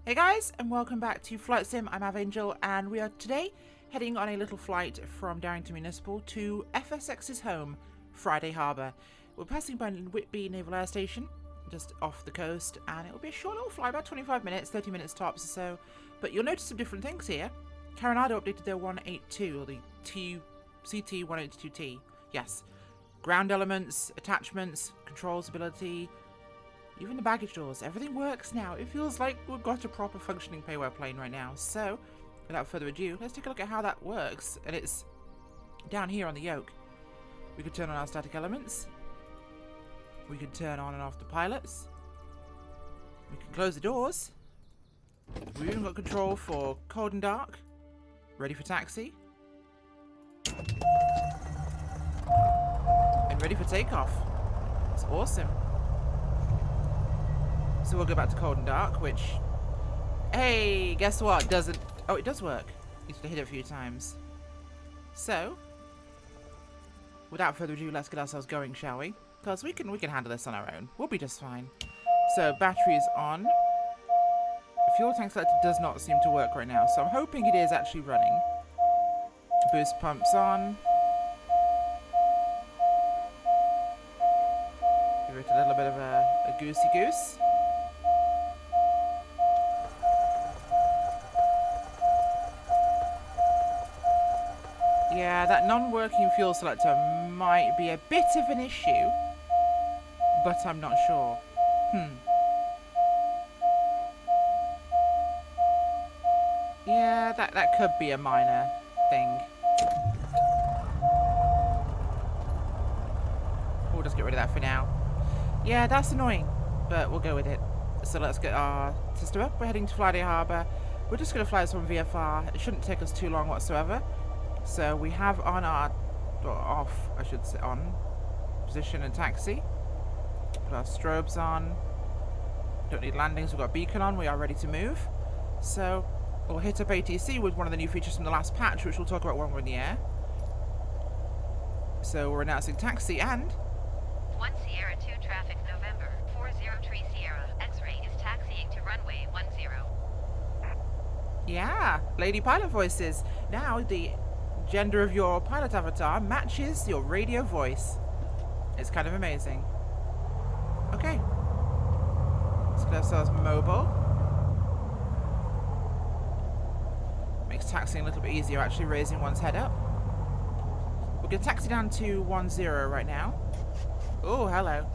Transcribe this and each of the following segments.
Hey guys, and welcome back to Flight Sim. I'm Avangel, and we are today heading on a little flight from Darrington Municipal to FSX's home, Friday Harbour. We're passing by Whitby Naval Air Station, just off the coast, and it'll be a short little flight, about 25 minutes, 30 minutes tops or so. But you'll notice some different things here. Carenado updated their 182, or the CT 182T. Yes. Ground elements, attachments, controls ability, even the baggage doors, everything works now. It feels like we've got a proper functioning payware plane right now. So, without further ado, let's take a look at how that works. And it's down here on the yoke. We could turn on our static elements. We can turn on and off the pilots. We can close the doors. We've even got control for cold and dark. Ready for taxi. And ready for takeoff. It's awesome. So we'll go back to cold and dark, which, hey, guess what? Doesn't, oh, it does work. You just hit it a few times. So, without further ado, let's get ourselves going, shall we? Because we can handle this on our own. We'll be just fine. So, battery is on. The fuel tank selector does not seem to work right now, so I'm hoping it is actually running. Boost pumps on. Give it a little bit of a goosey goose. Yeah, that non-working fuel selector might be a bit of an issue, but I'm not sure. Yeah, that could be a minor thing. We'll just get rid of that for now. Yeah, that's annoying, but we'll go with it. So let's get our system up. We're heading to Friday Harbour. We're just going to fly this on VFR. It shouldn't take us too long whatsoever. So we have on our, or off, I should say, on position and taxi. Put our strobes on. Don't need landings. We've got a beacon on. We are ready to move. So we'll hit up ATC with one of the new features from the last patch, which we'll talk about when we're in the air. So we're announcing taxi and 1 Sierra 2 traffic November 403 Sierra X-ray is taxiing to runway 10. yeah, lady pilot voices. Now the gender of your pilot avatar matches your radio voice. It's kind of amazing. Okay. Let's get ourselves mobile. Makes taxiing a little bit easier, actually, raising one's head up. We're going to taxi down to 10 right now. Oh, hello.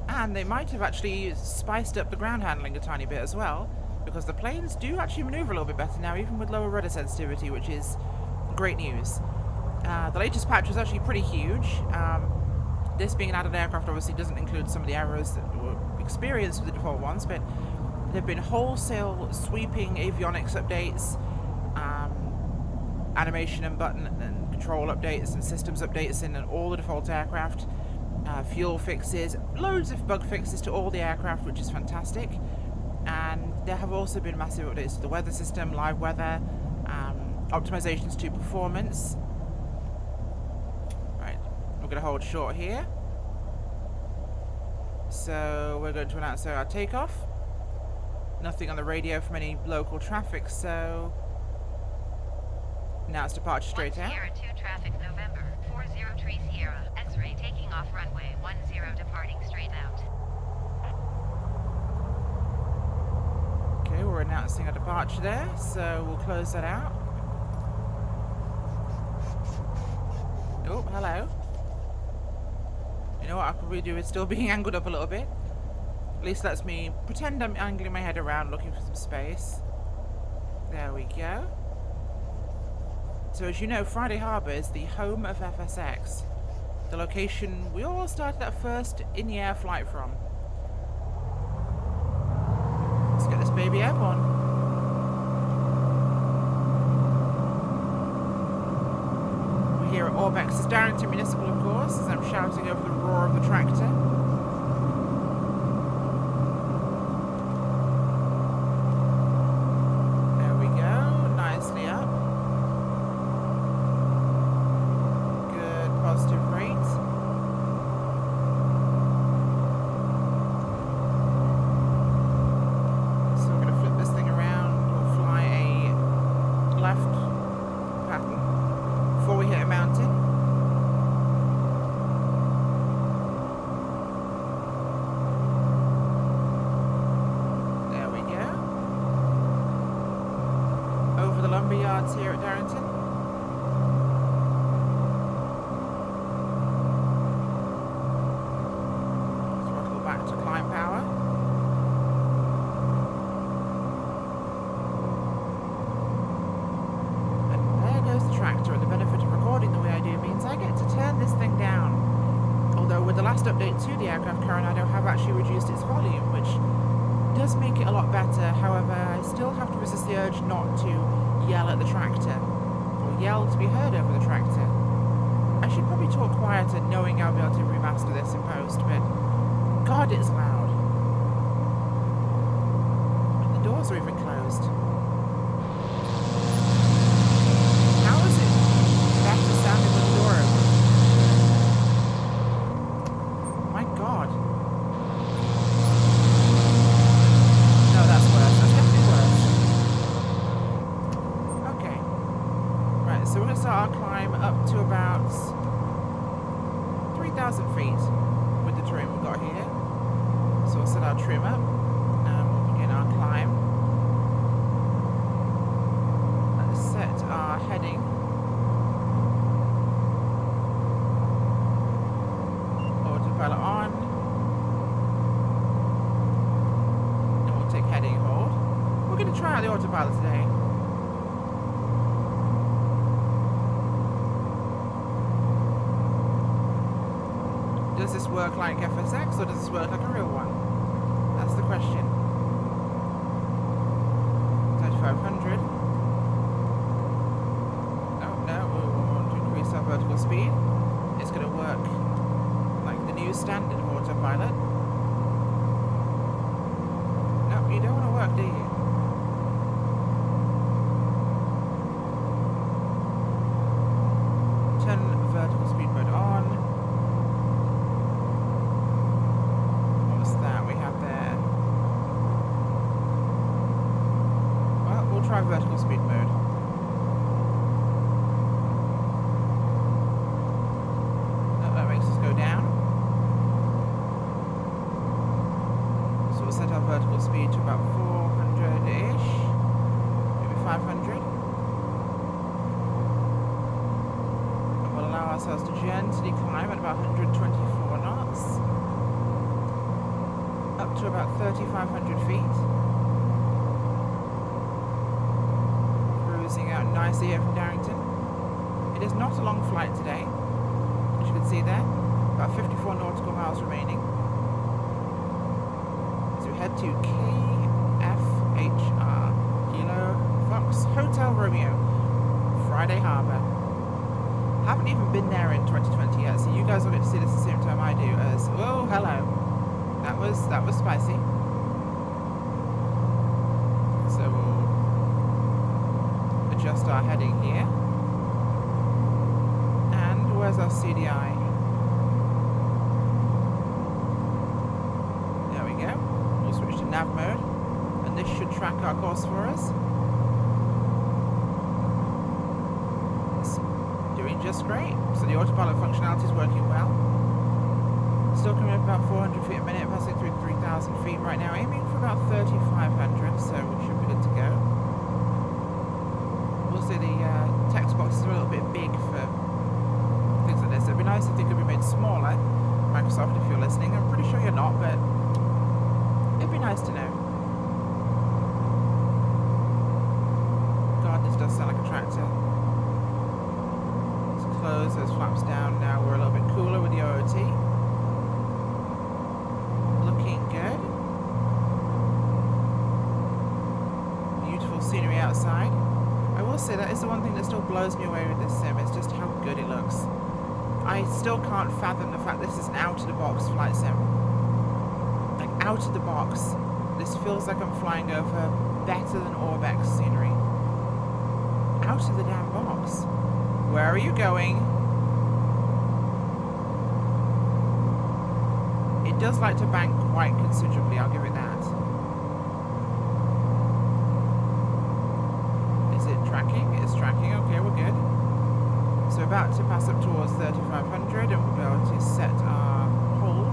And they might have actually spiced up the ground handling a tiny bit as well, because the planes do actually maneuver a little bit better now, even with lower rudder sensitivity, which is great news. The latest patch was actually pretty huge. This being an added aircraft obviously doesn't include some of the errors that were experienced with the default ones, but there have been wholesale sweeping avionics updates, animation and button and control updates and systems updates in all the default aircraft, fuel fixes, loads of bug fixes to all the aircraft, which is fantastic. And there have also been massive updates to the weather system, live weather, optimizations to performance. Right, we're going to hold short here. So we're going to announce our takeoff. Nothing on the radio from any local traffic, so now it's departure straight out. Sierra 2 traffic November 403 Sierra X-ray taking off runway 10 departing straight out. Okay, we're announcing a departure there, so we'll close that out. Oh, hello. You know what I could really do with still being angled up a little bit. At least lets me pretend I'm angling my head around looking for some space. There we go. So as you know, Friday Harbour is the home of FSX. The location we all started that first in-the-air flight from. Let's get this baby airborne. Here at Orbx, Darrington Municipal, of course, as I'm shouting over the roar of the tractor. There we go, nicely up. Good positive rate. So we're going to flip this thing around. lumber yards here at Darrington. Throttle back to climb power. And there goes the tractor, and the benefit of recording the way I do means I get to turn this thing down. Although with the last update to the aircraft, Carenado have actually reduced its volume, which does make it a lot better. However, I still have to resist the urge not to yell at the tractor, or yell to be heard over the tractor. I should probably talk quieter, knowing I'll be able to remaster this in post, but God, it's loud. And the doors are even closed. How is it better sounding with the door open? My God. No, that's worse. That's definitely worse. Okay. Right, so we're going to start our climb up to about 3,000 feet with the trim we've got here. So we'll set our trim up and we'll begin our climb. Let's set our heading. Autopilot on. And we'll take heading hold. We're going to try out the autopilot today. Does this work like FSX, or does this work like a real one? That's the question. 3500. No, we want to increase our vertical speed. It's going to work like the new standard autopilot. No, you don't want to work, do you? Turn vertical speed mode on. Try vertical speed mode. That makes us go down. So we'll set our vertical speed to about 400-ish, maybe 500. And we'll allow ourselves to gently climb at about 124 knots, up to about 3,500 feet. Out nicely here from Darrington. It is not a long flight today, as you can see there. About 54 nautical miles remaining. So we head to KFHR, Kilo Fox Hotel Romeo, Friday Harbour. Haven't even been there in 2020 yet, so you guys will get to see this at the same time I do. As oh, hello, that was spicy. So we'll adjust our heading here. And where's our CDI? There we go. We'll switch to nav mode, and this should track our course for us. It's doing just great. So the autopilot functionality is working well. Still coming up about 400 feet a minute, passing through 3,000 feet right now, aiming for about 3,500, so we should be good to go. Also, the text boxes are a little bit big for things like this. It'd be nice if they could be made smaller. Microsoft, if you're listening, I'm pretty sure you're not, but it'd be nice to know. God, this does sound like a tractor. Let's close those flaps down now. We're a little bit cooler with the OOT. Looking good. Beautiful scenery outside. I will say that is the one thing that still blows me away with this sim, it's just how good it looks. I still can't fathom the fact this is an out-of-the-box flight sim. Like, out of the box. This feels like I'm flying over better than Orbx scenery. Out of the damn box. Where are you going? It does like to bank quite considerably, I'll give it that. Tracking, it's tracking, okay, we're good. So about to pass up towards 3,500 and we'll be able to set our hold.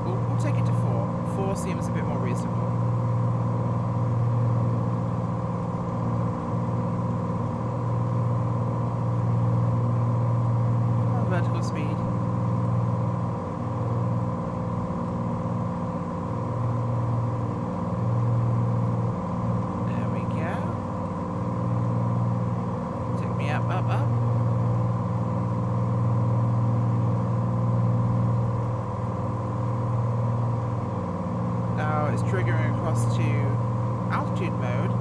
We'll take it to 4. 4 seems a bit more reasonable. triggering across to altitude mode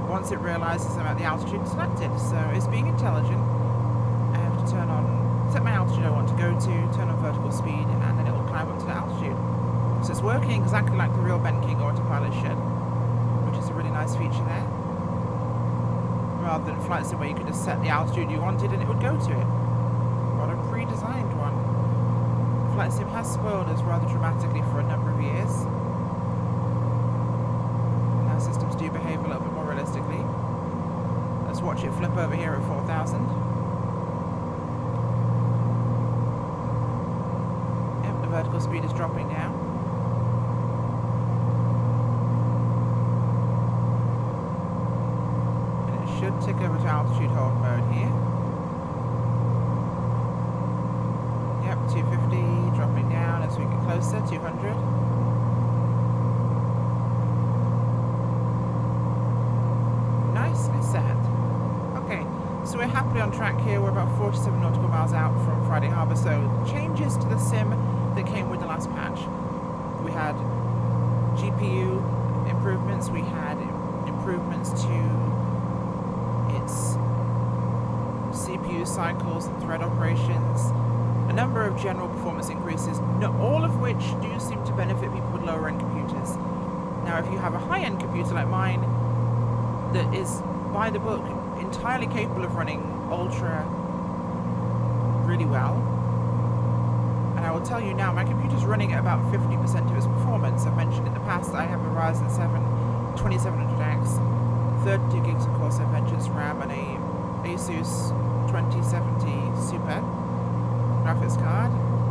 once it realizes I'm at the altitude selected. So it's being intelligent. I have to set my altitude I want to go to, turn on vertical speed, and then it will climb up to the altitude. So it's working exactly like the real Ben King autopilot should, which is a really nice feature there. Rather than flight sim where you could just set the altitude you wanted and it would go to it. What a pre-designed one. Flight sim has spoiled us rather dramatically for a number of years. Now systems do behave a little bit more realistically. Let's watch it flip over here at 4,000. Yep, the vertical speed is dropping now. Should tick over to altitude hold mode here. Yep, 250, dropping down as we get closer, 200. Nicely set. Okay, so we're happily on track here. We're about 47 nautical miles out from Friday Harbour, so changes to the sim that came with the last patch. We had GPU improvements, we had improvements to its CPU cycles and thread operations, a number of general performance increases, all of which do seem to benefit people with lower end computers. Now if you have a high-end computer like mine that is by the book entirely capable of running Ultra really well, and I will tell you now, my computer's running at about 50% of its performance. I've mentioned in the past that I have a Ryzen 7 2700X, 32 gigs of course of vengeance RAM, and a Asus 2070 Super graphics card.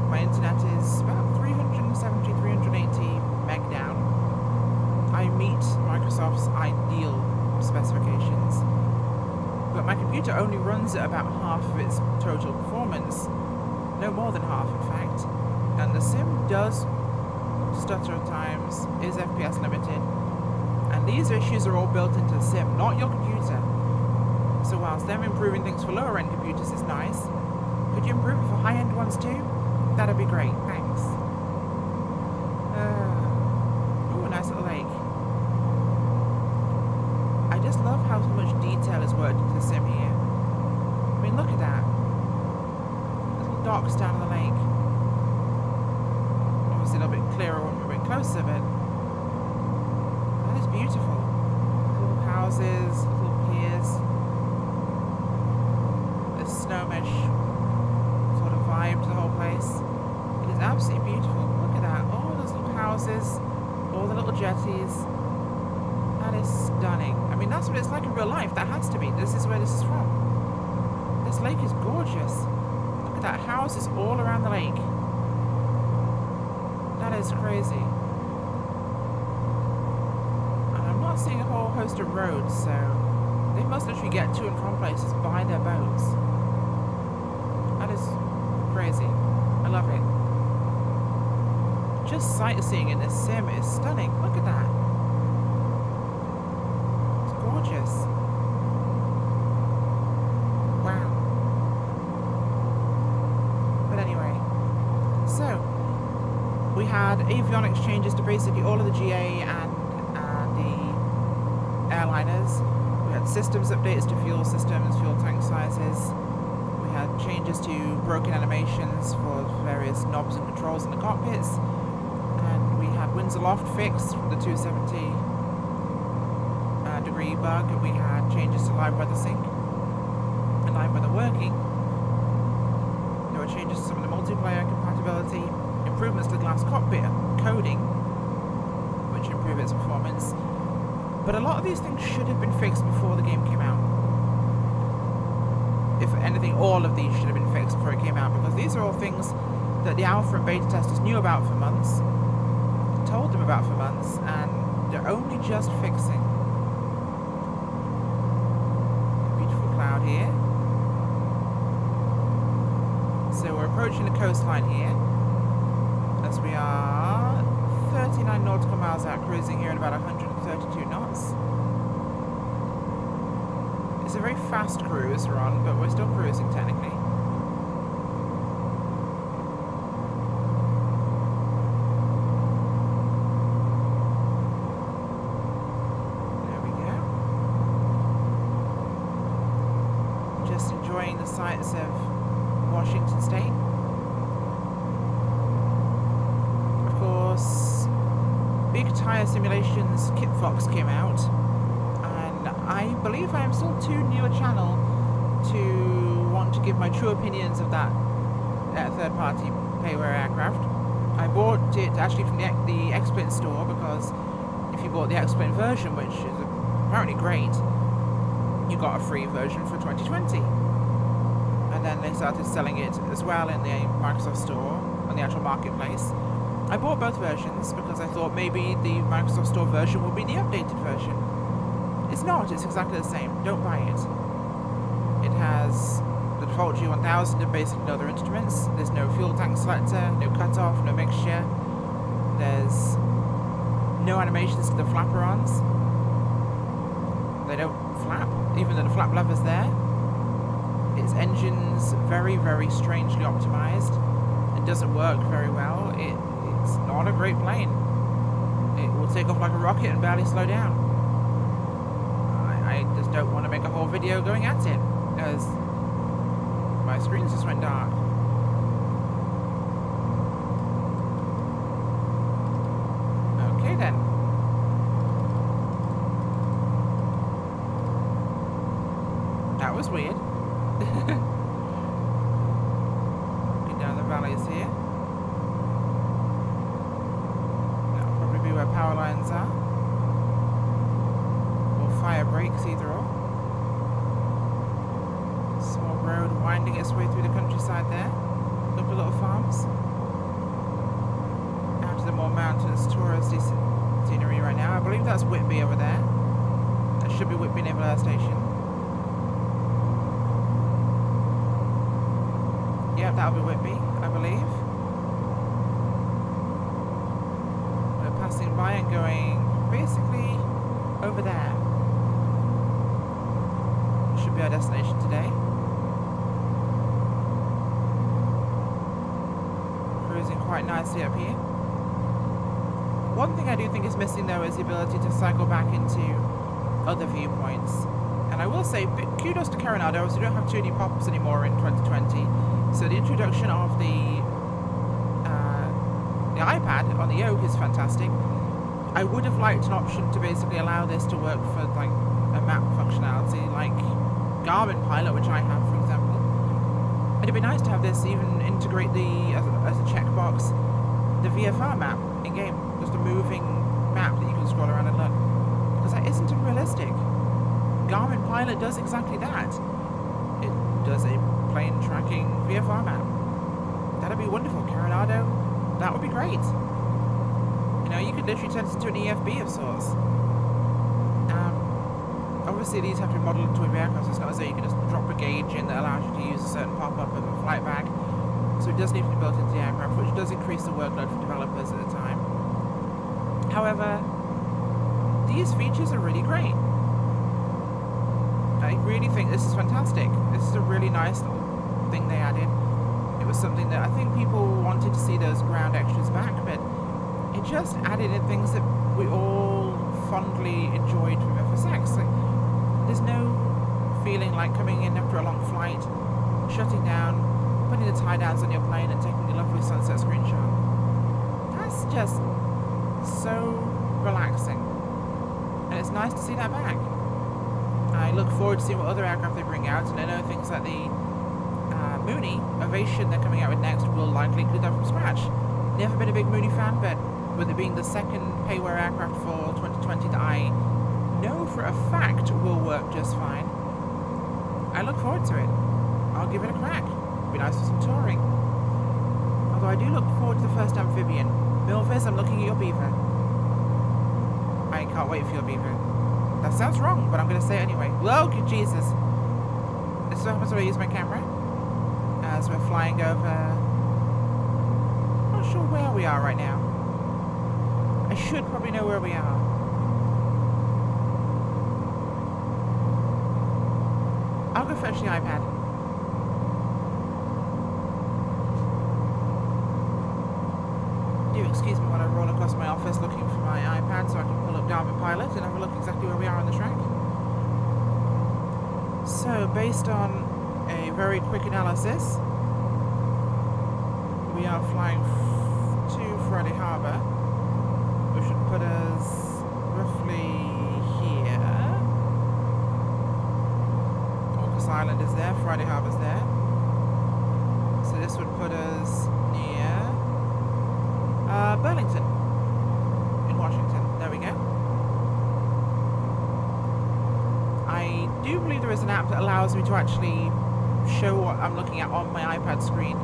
My internet is about 370, 380 meg down. I meet Microsoft's ideal specifications, but my computer only runs at about half of its total performance, no more than half in fact, and the sim does stutter at times, is FPS limited. And these issues are all built into the sim, not your computer. So whilst them improving things for lower end computers is nice, could you improve it for high end ones too? That'd be great, thanks. Ooh, a nice little lake. I just love how much detail is worked into the sim here. I mean, look at that. Little docks down the lake. Obviously a little bit clearer when we're a bit closer, but beautiful. Little houses, little piers. This snow mesh sort of vibe to the whole place. It is absolutely beautiful. Look at that. All those little houses, all the little jetties. That is stunning. I mean, that's what it's like in real life. That has to be. This is where this is from. This lake is gorgeous. Look at that. Houses all around the lake. That is crazy. Seeing a whole host of roads, so they must literally get to and from places by their boats. That is crazy. I love it. Just sightseeing in this sim is stunning. Look at that. It's gorgeous. Wow. But anyway, so we had avionics changes to basically all of the GA and airliners. We had systems updates to fuel systems, fuel tank sizes. We had changes to broken animations for various knobs and controls in the cockpits. And we had winds aloft fixed from the 270 degree bug. We had changes to live weather sync and live weather working. There were changes to some of the multiplayer compatibility, improvements to the glass cockpit coding, which improve its performance. But a lot of these things should have been fixed before the game came out. If anything, all of these should have been fixed before it came out, because these are all things that the alpha and beta testers knew about for months, told them about for months, and they're only just fixing. Beautiful cloud here. So we're approaching the coastline here, as we are 39 nautical miles out, cruising here at about 132 knots. It's a very fast cruise we're on, but we're still cruising technically. outskirts of Washington State. Of course, Big Tire Simulations Kit Fox came out, and I believe I am still too new a channel to want to give my true opinions of that third-party payware aircraft. I bought it actually from the X-Plane store, because if you bought the X-Plane version, which is apparently great, you got a free version for 2020. And then they started selling it as well in the Microsoft store, on the actual marketplace. I bought both versions because I thought maybe the Microsoft store version will be the updated version. It's not, it's exactly the same. Don't buy it. It has the default G1000 and basically no other instruments. There's no fuel tank selector, no cutoff, no mixture. There's no animations to the flaperons. They don't flap, even though the flap lever's there. Its engine's very, very strangely optimized. It doesn't work very well. It's not a great plane. It will take off like a rocket and barely slow down. I just don't want to make a whole video going at it, because my screens just went dark. Okay then. That was weird. Get down the valleys here. That'll probably be where power lines are. Or fire breaks, either or. Small road winding its way through the countryside there. Couple little farms. Out to the more mountainous touristy scenery right now. I believe that's Whitby over there. That should be Whitby Naval Air Station. Yeah, that'll be Whitby, I believe. We're passing by and going basically over there. Should be our destination today. Cruising quite nicely up here. One thing I do think is missing though is the ability to cycle back into other viewpoints. And I will say, kudos to Carenado, as we don't have 2D pop-ups anymore in 2020. So the introduction of the iPad on the yoke is fantastic. I would have liked an option to basically allow this to work for like a map functionality, like Garmin Pilot, which I have, for example. It'd be nice to have this even integrate as a checkbox the VFR map in game, just a moving map that you can scroll around and look. Because that isn't unrealistic. Garmin Pilot does exactly that. It does a plane tracking VFR map. That'd be wonderful. Carenado, that would be great. You know, you could literally turn this into an EFB of sorts. Obviously these have to be modeled into a aircraft, so it's not as though you can just drop a gauge in that allows you to use a certain pop-up of a flight bag. So it does need to be built into the aircraft, which does increase the workload for developers at the time. However, these features are really great. I really think this is fantastic. This is a really nice little thing they added. It was something that I think people wanted to see those ground extras back, but it just added in things that we all fondly enjoyed from FSX. Like, there's no feeling like coming in after a long flight, shutting down, putting the tie downs on your plane and taking a lovely sunset screenshot. That's just so relaxing. And it's nice to see that back. I look forward to seeing what other aircraft they bring out, and I know things like the Mooney Ovation they're coming out with next will likely include that from scratch. Never been a big Mooney fan, but with it being the second payware aircraft for 2020 that I know for a fact will work just fine, I look forward to it. I'll give it a crack. Be nice for some touring. Although I do look forward to the first amphibian. Milviz, I'm looking at your beaver. I can't wait for your beaver. That sounds wrong, but I'm going to say it anyway. Whoa, Jesus. This is what happens when I use my camera. As we're flying over... I'm not sure where we are right now. I should probably know where we are. I'll go fetch the iPad. Do excuse me while I roll across my office looking for my iPad so I can pull up Garmin Pilot and have a look exactly where we are on the track. So, based on a very quick analysis. We are flying to Friday Harbour, which should put us roughly here. Orcas Island is there, Friday Harbour's there. So this would put us near Burlington in Washington. There we go. I do believe there is an app that allows me to actually show what I'm looking at on my iPad screen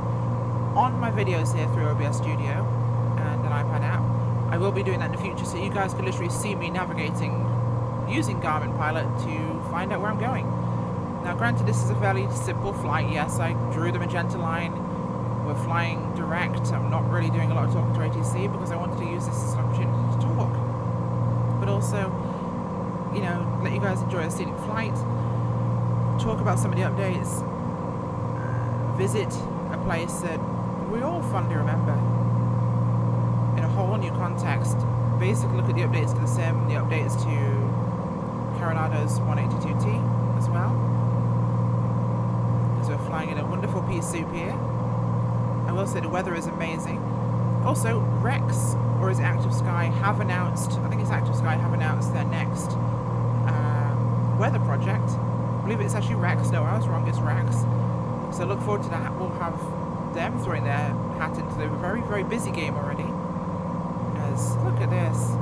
on my videos here through OBS Studio and an iPad app. I will be doing that in the future, so you guys can literally see me navigating using Garmin Pilot to find out where I'm going. Now granted, this is a fairly simple flight. Yes, I drew the magenta line. We're flying direct. I'm not really doing a lot of talking to ATC because I wanted to use this as an opportunity to talk, but also, you know, let you guys enjoy a scenic flight, talk about some of the updates, visit a place that we all fondly remember in a whole new context. Basically look at the updates to the sim, the updates to Carenado's 182T as well, as we're flying in a wonderful piece soup here. I will say the weather is amazing. Also, Rex, or is it Active Sky, have announced, I think it's Active Sky, have announced their next weather project. I believe it's actually Rex. No, I was wrong, it's Rex. So look forward to that. We'll have them throwing their hat into the very, very busy game already. As, look at this.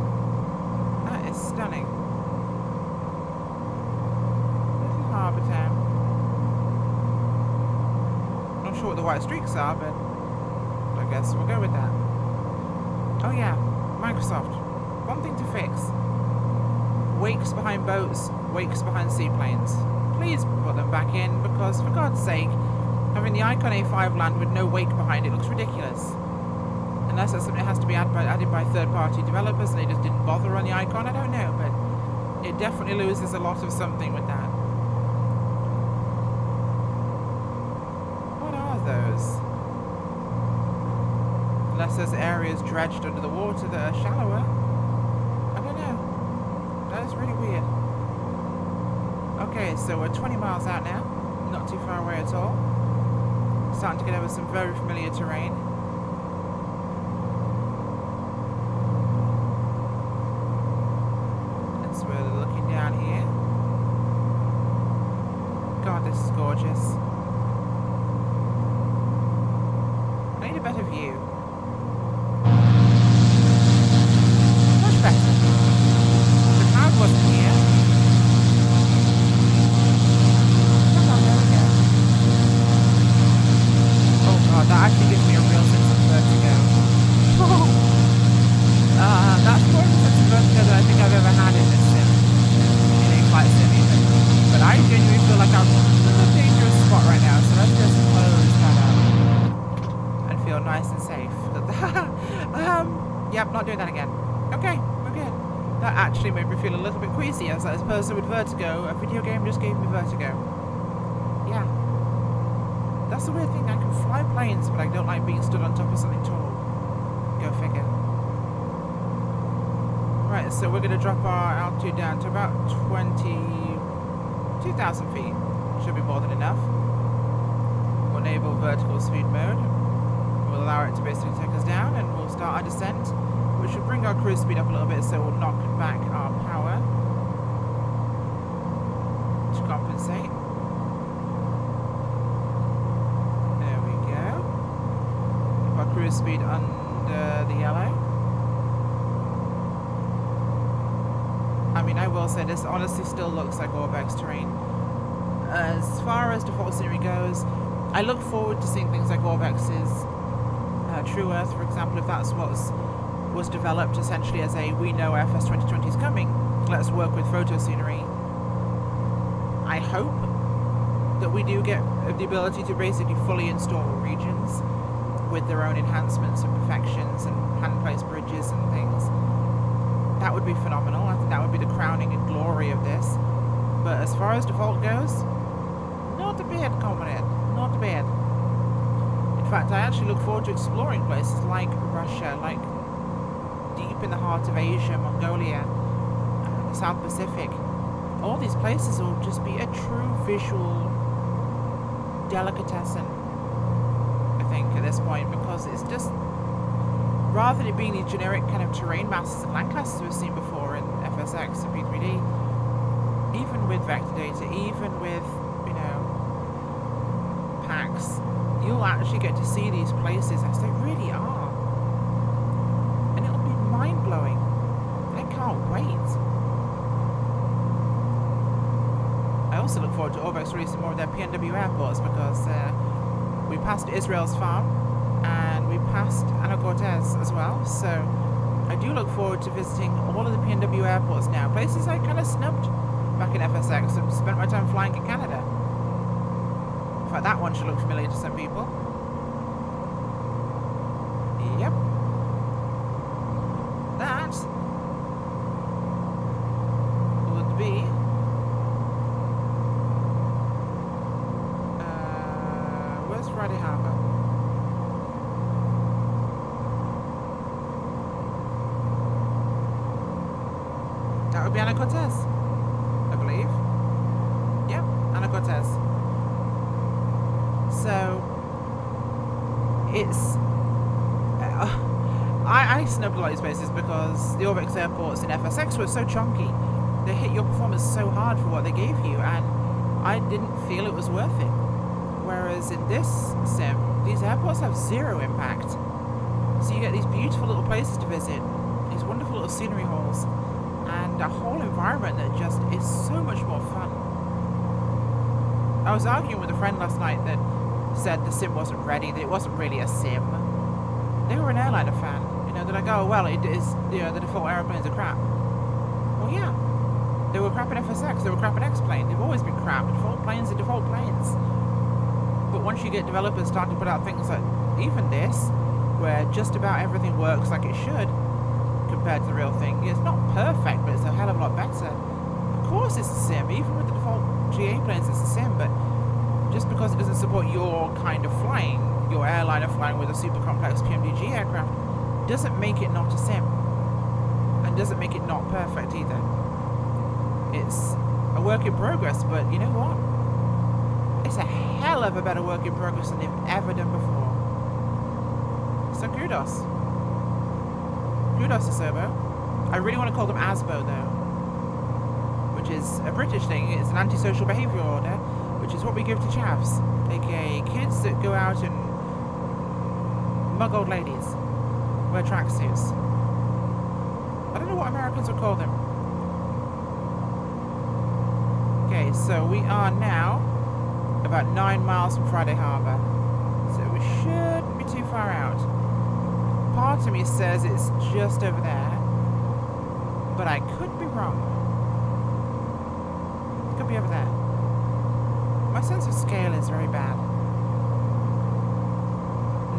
That is stunning. Little harbour town. Not sure what the white streaks are, but I guess we'll go with that. Oh yeah, Microsoft. One thing to fix. Wakes behind boats, wakes behind seaplanes. Please put them back in, because for God's sake, having the Icon A5 land with no wake behind it looks ridiculous. Unless that's something that has to be added by third-party developers and they just didn't bother on the Icon, I don't know, but it definitely loses a lot of something with that. What are those? Unless there's areas dredged under the water that are shallower. I don't know. That is really weird. Okay, so we're 20 miles out now. Not too far away at all. Starting to get over some very familiar terrain. And so we're looking down here. God, this is gorgeous. I need a better view. Much better. The cloud wasn't here. Come on, there we go. Oh god, that actually gives me a real sense of vertigo. That's more of a sense of vertigo than I think I've ever had in this sim. In a flight sim even. But I genuinely feel like I'm in a dangerous spot right now, so let's just close that up. And feel nice and safe. Yep, not doing that again. Okay, we're good. That actually made me feel a little bit queasy as a person with vertigo. A video game just gave me vertigo. Yeah. That's the weird thing, I can fly planes, but I don't like being stood on top of something tall. Go figure. Right, so we're going to drop our altitude down to about 22,000 feet. Should be more than enough. We'll enable vertical speed mode. We'll allow it to basically take us down, and we'll start our descent, which should bring our cruise speed up a little bit, so we'll knock back our power to compensate. There we go. Keep our cruise speed under the yellow. I mean, I will say this honestly still looks like Orbx terrain. As far as default scenery goes, I look forward to seeing things like Orbx's True Earth, for example, if that's what was developed essentially as a we know FS 2020 is coming, let's work with photo scenery. I hope that we do get the ability to basically fully install regions with their own enhancements and perfections and hand-placed bridges and things. That would be phenomenal. I think that would be the crowning and glory of this. But as far as default goes, not a bit, comrade. Not a bit. In fact, I actually look forward to exploring places like Russia, like deep in the heart of Asia, Mongolia, the South Pacific. All these places will just be a true visual delicatessen, I think, at this point, because it's just, rather than it being these generic kind of terrain masses and landcasters we've seen before in FSX and P3D, even with vector data, even with, you know, packs, you'll actually get to see these places as they really are. And it'll be mind-blowing. I can't wait. I also look forward to Orbx releasing more of their PNW airports, because we passed Israel's farm and we passed Anacortes as well, so I do look forward to visiting all of the PNW airports now, places I kind of snubbed back in FSX and spent my time flying in Canada. In fact, that one should look familiar to some people. Yep. That would be where's Friday Harbour? That would be Anacortes, I believe. Yep, Anacortes. So it's I snubbed a lot of these places because the Orbx airports in FSX were so chunky. They hit your performance so hard for what they gave you, and I didn't feel it was worth it. Whereas in this sim, these airports have zero impact. So you get these beautiful little places to visit, these wonderful little scenery halls, and a whole environment that just is so much more fun. I was arguing with a friend last night that said the sim wasn't ready, that it wasn't really a sim. They were an airliner fan. You know, they're like, oh, well, it is, you know, the default aeroplanes are crap. Well, yeah. They were crap in FSX, they were crap in X-Plane. They've always been crap. Default planes are default planes. But once you get developers starting to put out things like even this, where just about everything works like it should, compared to the real thing, it's not perfect, but it's a hell of a lot better. Of course it's a sim, even with the default GA planes it's a sim, but just because it doesn't support your kind of flying, your airliner flying with a super complex PMDG aircraft, doesn't make it not a sim. And doesn't make it not perfect either. It's a work in progress, but you know what? It's a hell of a better work in progress than they've ever done before. So kudos. Kudos to Serbo. I really want to call them ASBO though, which is a British thing. It's an antisocial behaviour order, which is what we give to chavs, aka kids that go out and mug old ladies, wear tracksuits. I don't know what Americans would call them. Okay, so we are now about 9 miles from Friday Harbour, so we shouldn't be too far out. Part of me says it's just over there, but I could be wrong. It could be over there. My sense of scale is very bad.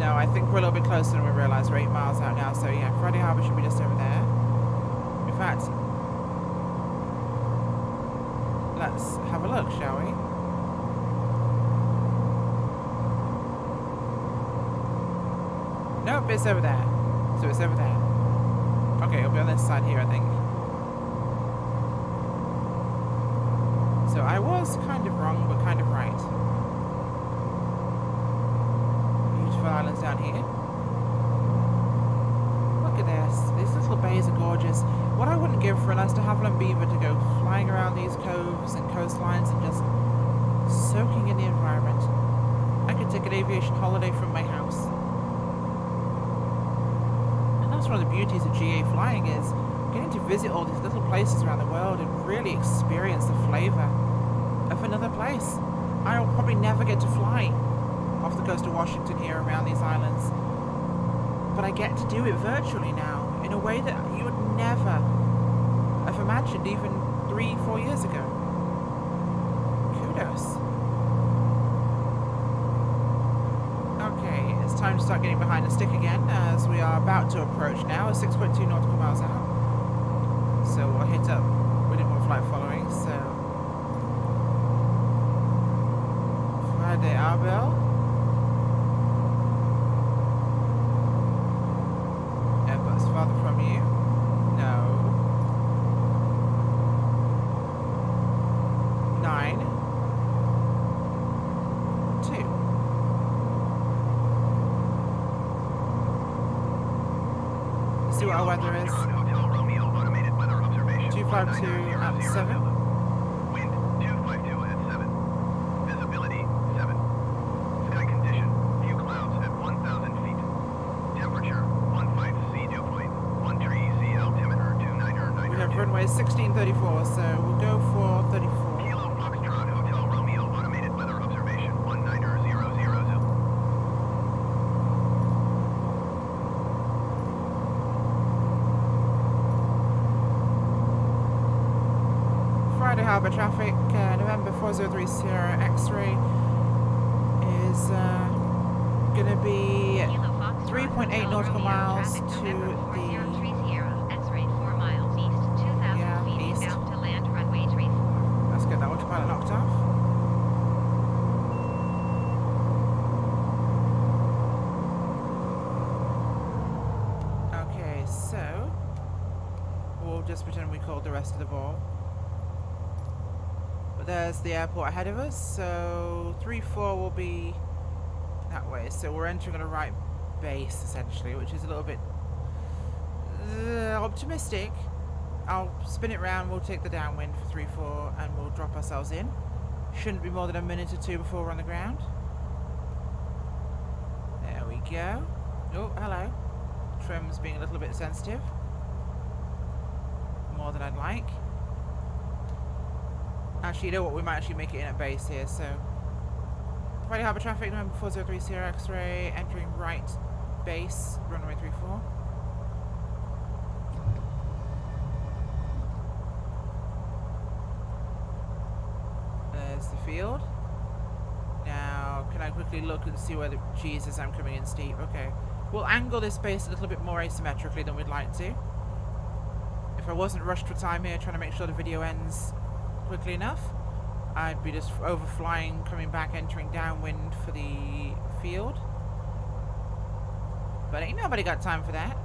No, I think we're a little bit closer than we realised. We're 8 miles out now, so yeah, Friday Harbour should be just over there. In fact, let's have a look, shall we? Nope, it's over there. So it's over there. Okay, it'll be on this side here, I think. So I was kind of wrong, but kind of right. Beautiful islands down here. Look at this. These little bays are gorgeous. What I wouldn't give for an Havilland Beaver to go flying around these coves and coastlines and just soaking in the environment. I could take an aviation holiday from my house. And that's one of the beauties of GA flying, is getting to visit all these little places around the world and really experience the flavour of another place. I'll probably never get to fly off the coast of Washington here around these islands, but I get to do it virtually now in a way that you would never have imagined even 3-4 years ago. Kudos. Okay, it's time to start getting behind the stick again, as we are about to approach now, 6.2 nautical miles out. So we'll hit up, we didn't want flight following, so Friday Arbel. Airbus farther from you. No. 9. 2. see what our weather is. 252 at 7. Wind 252 at 7. Visibility 7. Sky condition, few clouds at 1,000 feet. Temperature 15C dew point. 1 tree C altimeter 2990. We have runway 1634, so we'll go for 34. Kilo Foxtrot Hotel Romeo automated weather observation 19000. Friday Harbour traffic, November 4030 Sierra X-ray is going to be 3.8 nautical miles to the X-ray 4 miles east, 2,000 feet east. south to land runway 34. Let's get that autopilot knocked off. Okay, so we'll just pretend we called the rest of the ball. But there's the airport ahead of us, so 3-4 will be that way. So we're entering on a right base, essentially, which is a little bit optimistic. I'll spin it round, we'll take the downwind for 3-4 and we'll drop ourselves in. Shouldn't be more than a minute or two before we're on the ground. There we go. Oh, hello. Trim's being a little bit sensitive. More than I'd like. Actually, you know what? We might actually make it in at base here, so... Friday Harbour traffic, November 403 Sierra X-ray, entering right base, runway 34. There's the field. Now, can I quickly look and see where the... Jesus, I'm coming in steep. Okay. We'll angle this base a little bit more asymmetrically than we'd like to. If I wasn't rushed for time here, trying to make sure the video ends quickly enough, I'd be just overflying, coming back, entering downwind for the field. But ain't nobody got time for that.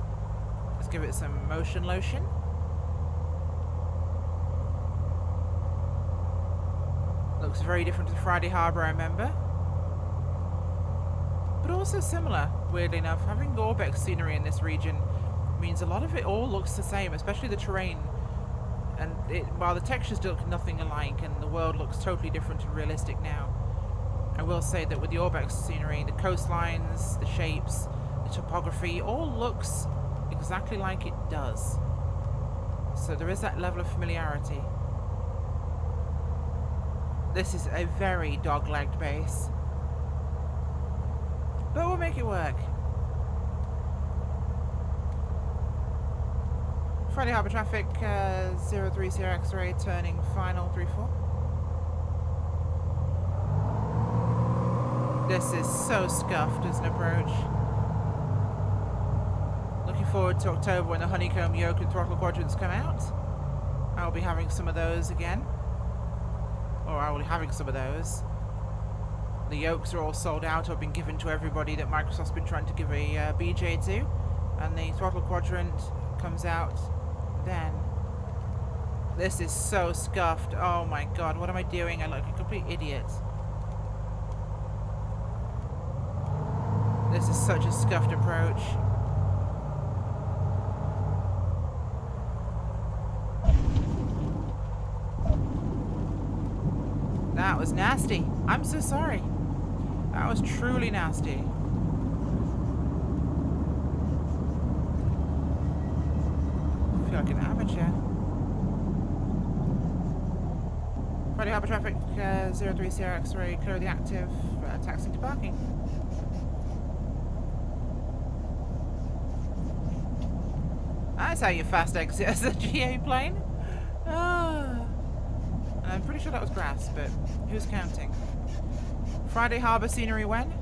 Let's give it some motion lotion. Looks very different to Friday Harbour, I remember. But also similar, weirdly enough. Having Orbx scenery in this region means a lot of it all looks the same, especially the terrain. And while the textures look nothing alike and the world looks totally different and realistic now, I will say that with the Orbx scenery, the coastlines, the shapes, the topography, all looks exactly like it does. So there is that level of familiarity. This is a very dog-legged base. But we'll make it work. Friday Harbour traffic, 03 Sierra X-ray, turning final 34. This is so scuffed as an approach. Looking forward to October when the honeycomb yoke and throttle quadrants come out. I'll be having some of those again. Or I will be having some of those. The yokes are all sold out or been given to everybody that Microsoft's been trying to give a BJ to. And the throttle quadrant comes out then. This is so scuffed. Oh my god, what am I doing? I look like a complete idiot. This is such a scuffed approach. That was nasty. I'm so sorry. That was truly nasty. I feel like an amateur. Friday Harbour traffic, 03 Sierra X-ray, clear the active, taxi to parking. That's how you fast exit as a GA plane. I'm pretty sure that was grass, but who's counting? Friday Harbour scenery when?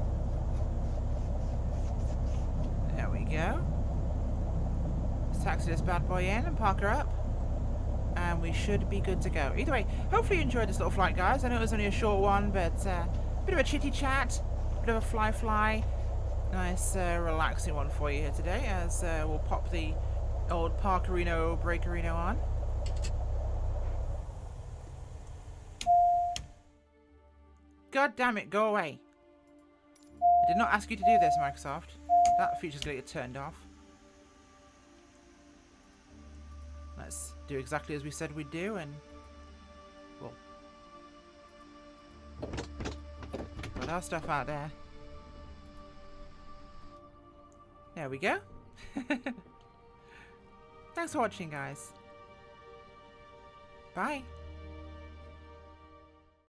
There we go. Let's taxi this bad boy in and park her up. And we should be good to go. Either way, hopefully you enjoyed this little flight, guys. I know it was only a short one, but bit of a chitty chat, bit of a fly. Nice, relaxing one for you here today, as we'll pop the old Parkerino Breakerino on. God damn it, go away. I did not ask you to do this, Microsoft. That feature's going to get turned off. let's do exactly as we said we'd do, and we'll put our stuff out there. There we go. Thanks for watching, guys. Bye.